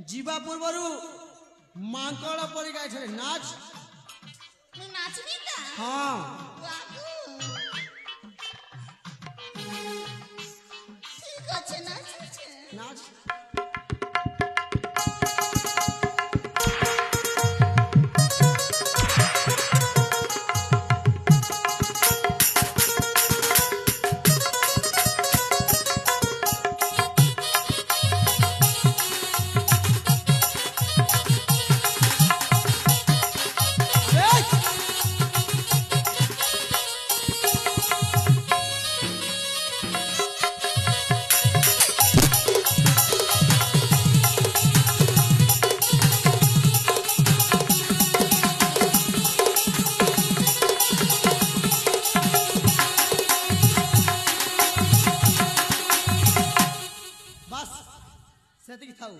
जीवा पूर्वरु मांकड़ पड़ी गए छले नाच मैं नाचबी ता हां बाबू ठीक আছে নাচছে नाच सेतिक थाउ